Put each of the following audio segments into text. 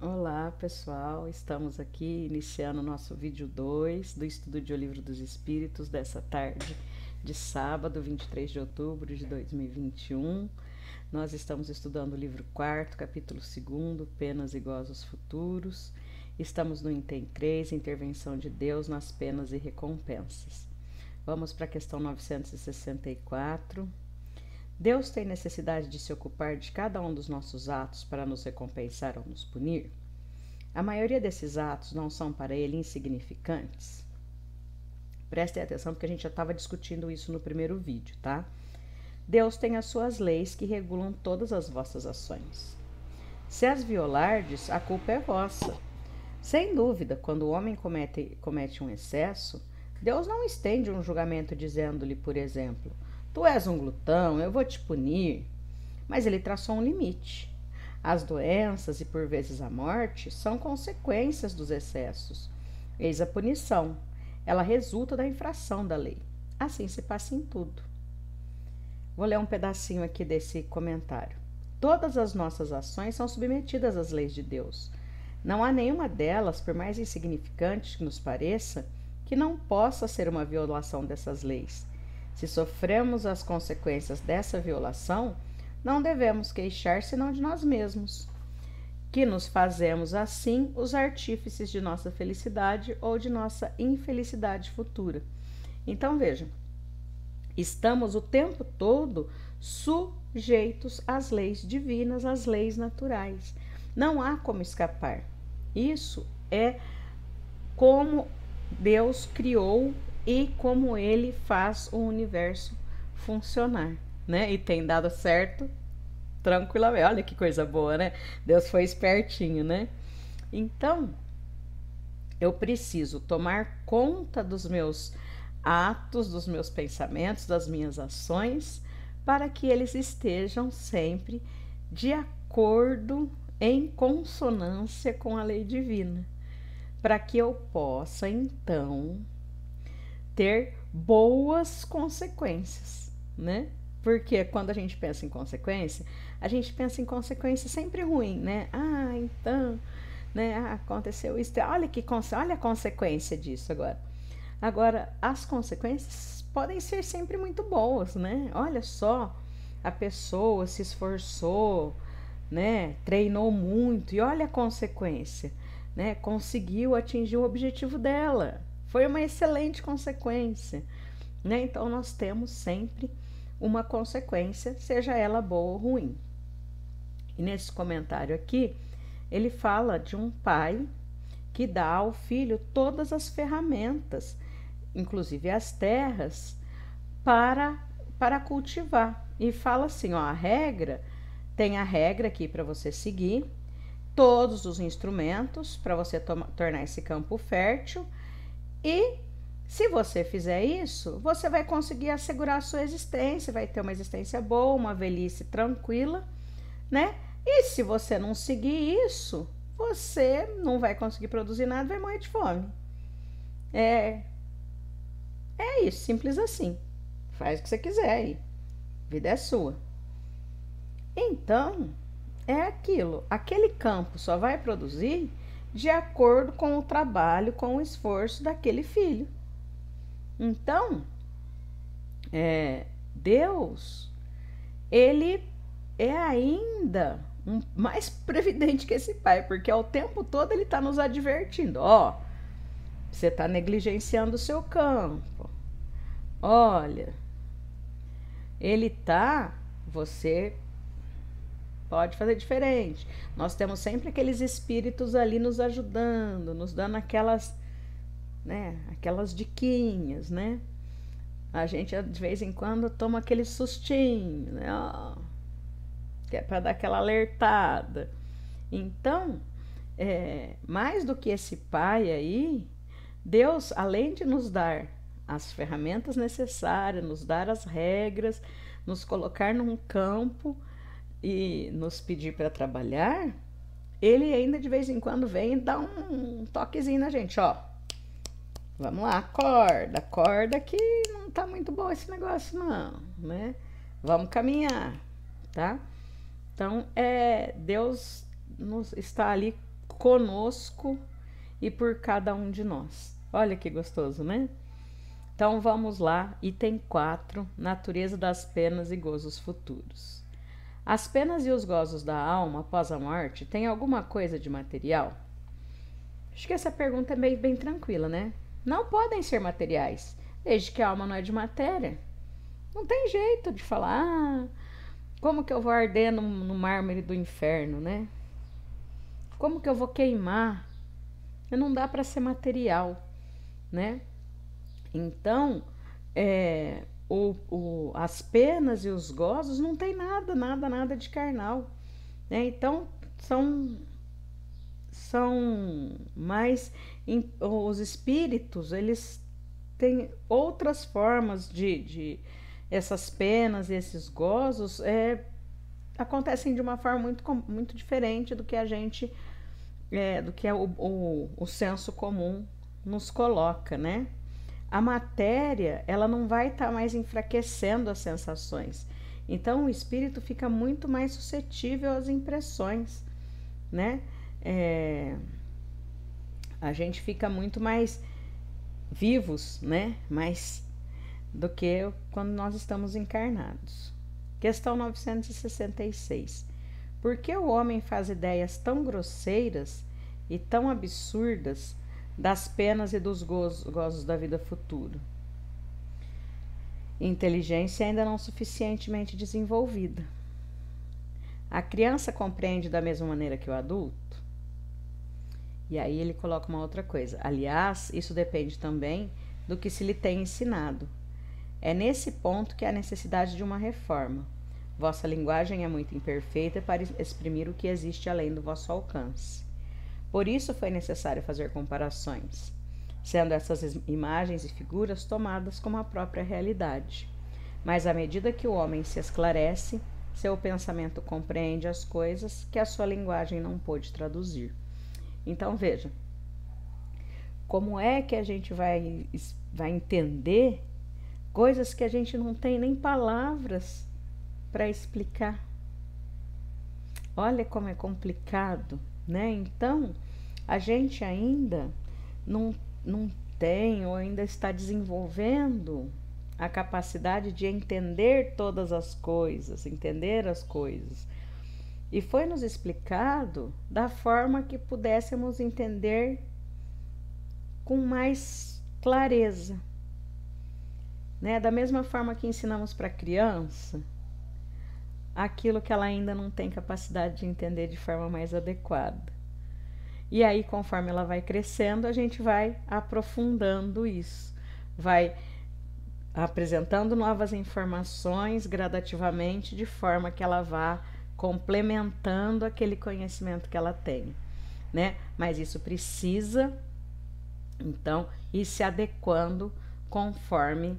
Olá pessoal, estamos aqui iniciando o nosso vídeo 2 do estudo de O Livro dos Espíritos dessa tarde de sábado, 23 de outubro de 2021. Nós estamos estudando o livro 4º, capítulo 2º, Penas e Gozos Futuros. Estamos no item 3, Intervenção de Deus nas Penas e Recompensas. Vamos para a questão 964. Deus tem necessidade de se ocupar de cada um dos nossos atos para nos recompensar ou nos punir? A maioria desses atos não são para ele insignificantes? Prestem atenção porque a gente já estava discutindo isso no primeiro vídeo, tá? Deus tem as suas leis que regulam todas as vossas ações. Se as violardes, a culpa é vossa. Sem dúvida, quando o homem comete um excesso, Deus não estende um julgamento dizendo-lhe, por exemplo, tu és um glutão, eu vou te punir. Mas ele traçou um limite. As doenças e por vezes a morte são consequências dos excessos. Eis a punição. Ela resulta da infração da lei. Assim se passa em tudo. Vou ler um pedacinho aqui desse comentário. Todas as nossas ações são submetidas às leis de Deus. Não há nenhuma delas, por mais insignificante que nos pareça, que não possa ser uma violação dessas leis. Se sofremos as consequências dessa violação, não devemos queixar senão de nós mesmos, que nos fazemos assim os artífices de nossa felicidade ou de nossa infelicidade futura. Então vejam, estamos o tempo todo sujeitos às leis divinas, às leis naturais. Não há como escapar. Isso é como Deus criou e como ele faz o universo funcionar, né? E tem dado certo tranquilamente. Olha que coisa boa, né? Deus foi espertinho, né? Então, eu preciso tomar conta dos meus atos, dos meus pensamentos, das minhas ações, para que eles estejam sempre de acordo, em consonância com a lei divina, para que eu possa, então, ter boas consequências, né? Porque quando a gente pensa em consequência, a gente pensa em consequência sempre ruim, né? Ah, então, né? Aconteceu isso. Olha a consequência disso agora. Agora, as consequências podem ser sempre muito boas, né? Olha só, a pessoa se esforçou, né? Treinou muito e olha a consequência, né? Conseguiu atingir o objetivo dela. Foi uma excelente consequência, né? Então, nós temos sempre uma consequência, seja ela boa ou ruim. E nesse comentário aqui, ele fala de um pai que dá ao filho todas as ferramentas, inclusive as terras, para cultivar. E fala assim, ó, tem a regra aqui para você seguir, todos os instrumentos para você tornar esse campo fértil. E se você fizer isso, você vai conseguir assegurar a sua existência, vai ter uma existência boa, uma velhice tranquila, né? E se você não seguir isso, você não vai conseguir produzir nada, vai morrer de fome. É isso, simples assim. Faz o que você quiser aí. A vida é sua. Então, é aquilo. Aquele campo só vai produzir de acordo com o trabalho, com o esforço daquele filho. Então, Deus, ele é ainda mais previdente que esse pai, porque ao tempo todo ele está nos advertindo, ó, você está negligenciando o seu campo, olha, você pode fazer diferente. Nós temos sempre aqueles espíritos ali nos ajudando, nos dando aquelas, né, aquelas diquinhas, né? A gente de vez em quando toma aquele sustinho, né? Ó, que é para dar aquela alertada. Então, mais do que esse pai aí, Deus, além de nos dar as ferramentas necessárias, nos dar as regras, nos colocar num campo e nos pedir para trabalhar, ele ainda de vez em quando vem e dá um toquezinho na gente, ó. Vamos lá, acorda que não tá muito bom esse negócio não, né? Vamos caminhar, tá? Então, Deus está ali conosco e por cada um de nós. Olha que gostoso, né? Então vamos lá, item 4, natureza das penas e gozos futuros. As penas e os gozos da alma após a morte têm alguma coisa de material? Acho que essa pergunta é bem tranquila, né? Não podem ser materiais, desde que a alma não é de matéria. Não tem jeito de falar, como que eu vou arder no mármore do inferno, né? Como que eu vou queimar? Não dá para ser material, né? Então, as penas e os gozos não tem nada de carnal, né? Então, são mais... Os espíritos, eles têm outras formas de essas penas e esses gozos acontecem de uma forma muito diferente do que a gente... do que o senso comum nos coloca, né? A matéria, ela não vai estar mais enfraquecendo as sensações. Então, o espírito fica muito mais suscetível às impressões, né? A gente fica muito mais vivos, né? Mais do que quando nós estamos encarnados. Questão 966. Por que o homem faz ideias tão grosseiras e tão absurdas das penas e dos gozos da vida futura? Inteligência ainda não suficientemente desenvolvida. A criança compreende da mesma maneira que o adulto? E aí ele coloca uma outra coisa. Aliás, isso depende também do que se lhe tem ensinado. É nesse ponto que há necessidade de uma reforma. Vossa linguagem é muito imperfeita para exprimir o que existe além do vosso alcance. Por isso foi necessário fazer comparações, sendo essas imagens e figuras tomadas como a própria realidade. Mas à medida que o homem se esclarece, seu pensamento compreende as coisas que a sua linguagem não pôde traduzir. Então veja, como é que a gente vai entender coisas que a gente não tem nem palavras para explicar? Olha como é complicado, né? Então, a gente ainda não tem ou ainda está desenvolvendo a capacidade de entender todas as coisas, entender as coisas. E foi nos explicado da forma que pudéssemos entender com mais clareza, né? Da mesma forma que ensinamos para a criança aquilo que ela ainda não tem capacidade de entender de forma mais adequada. E aí, conforme ela vai crescendo, a gente vai aprofundando isso, vai apresentando novas informações gradativamente, de forma que ela vá complementando aquele conhecimento que ela tem, né? Mas isso precisa, então, ir se adequando conforme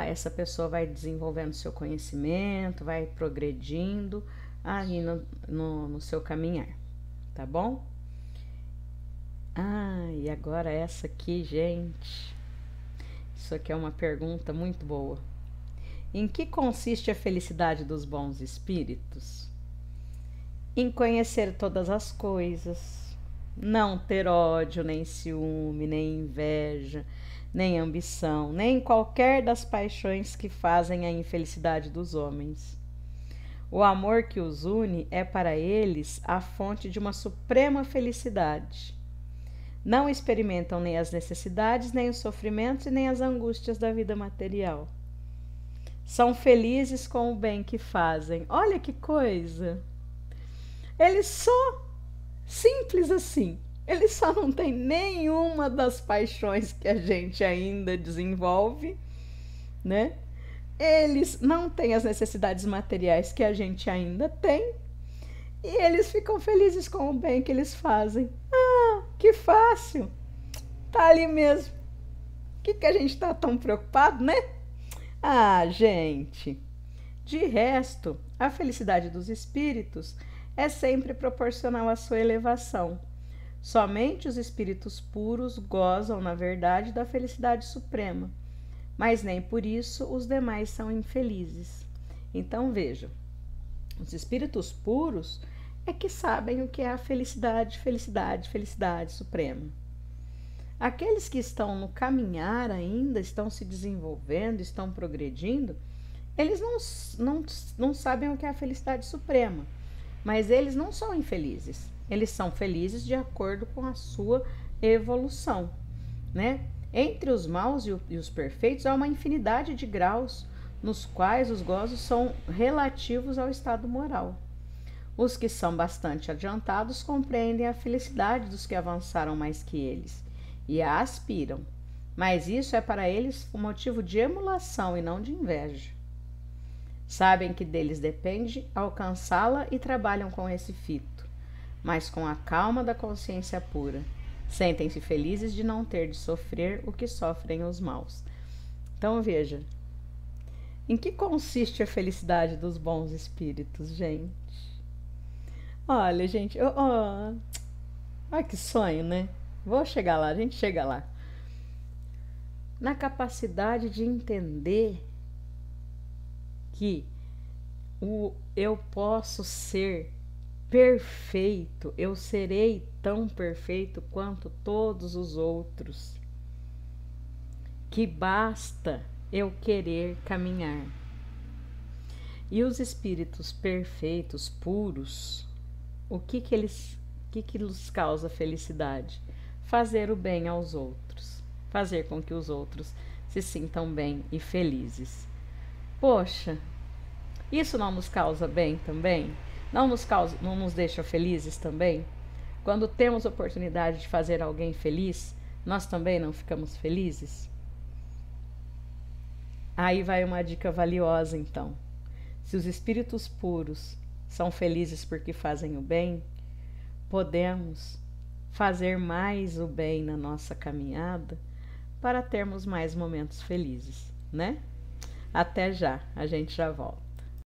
essa pessoa vai desenvolvendo seu conhecimento, vai progredindo aí no seu caminhar, tá bom? E agora essa aqui, gente, isso aqui é uma pergunta muito boa. Em que consiste a felicidade dos bons espíritos? Em conhecer todas as coisas, não ter ódio, nem ciúme, nem inveja, nem ambição, nem qualquer das paixões que fazem a infelicidade dos homens. O amor que os une é para eles a fonte de uma suprema felicidade. Não experimentam nem as necessidades, nem os sofrimentos e nem as angústias da vida material. São felizes com o bem que fazem. Olha que coisa! Eles só, simples assim, eles só não têm nenhuma das paixões que a gente ainda desenvolve, né? Eles não têm as necessidades materiais que a gente ainda tem, e eles ficam felizes com o bem que eles fazem. Que fácil! Tá ali mesmo. O que a gente tá tão preocupado, né? Gente, de resto, a felicidade dos espíritos é sempre proporcional à sua elevação. Somente os espíritos puros gozam, na verdade, da felicidade suprema, mas nem por isso os demais são infelizes. Então, vejam, os espíritos puros, é que sabem o que é a felicidade, felicidade, felicidade suprema. Aqueles que estão no caminhar ainda, estão se desenvolvendo, estão progredindo, eles não sabem o que é a felicidade suprema, mas eles não são infelizes. Eles são felizes de acordo com a sua evolução, né? Entre os maus e os perfeitos há uma infinidade de graus nos quais os gozos são relativos ao estado moral. Os que são bastante adiantados compreendem a felicidade dos que avançaram mais que eles e a aspiram, mas isso é para eles um motivo de emulação e não de inveja. Sabem que deles depende alcançá-la e trabalham com esse fito, mas com a calma da consciência pura. Sentem-se felizes de não ter de sofrer o que sofrem os maus. Então veja, em que consiste a felicidade dos bons espíritos, gente? Olha, gente, olha que sonho, né? Vou chegar lá, a gente chega lá. Na capacidade de entender que eu posso ser perfeito, eu serei tão perfeito quanto todos os outros, que basta eu querer caminhar. E os espíritos perfeitos, puros, o que lhes causa felicidade? Fazer o bem aos outros, fazer com que os outros se sintam bem e felizes. Poxa, isso não nos causa bem também? Não nos deixa felizes também? Quando temos oportunidade de fazer alguém feliz, nós também não ficamos felizes? Aí vai uma dica valiosa então. Se os espíritos puros são felizes porque fazem o bem, podemos fazer mais o bem na nossa caminhada para termos mais momentos felizes, né? Até já, a gente já volta.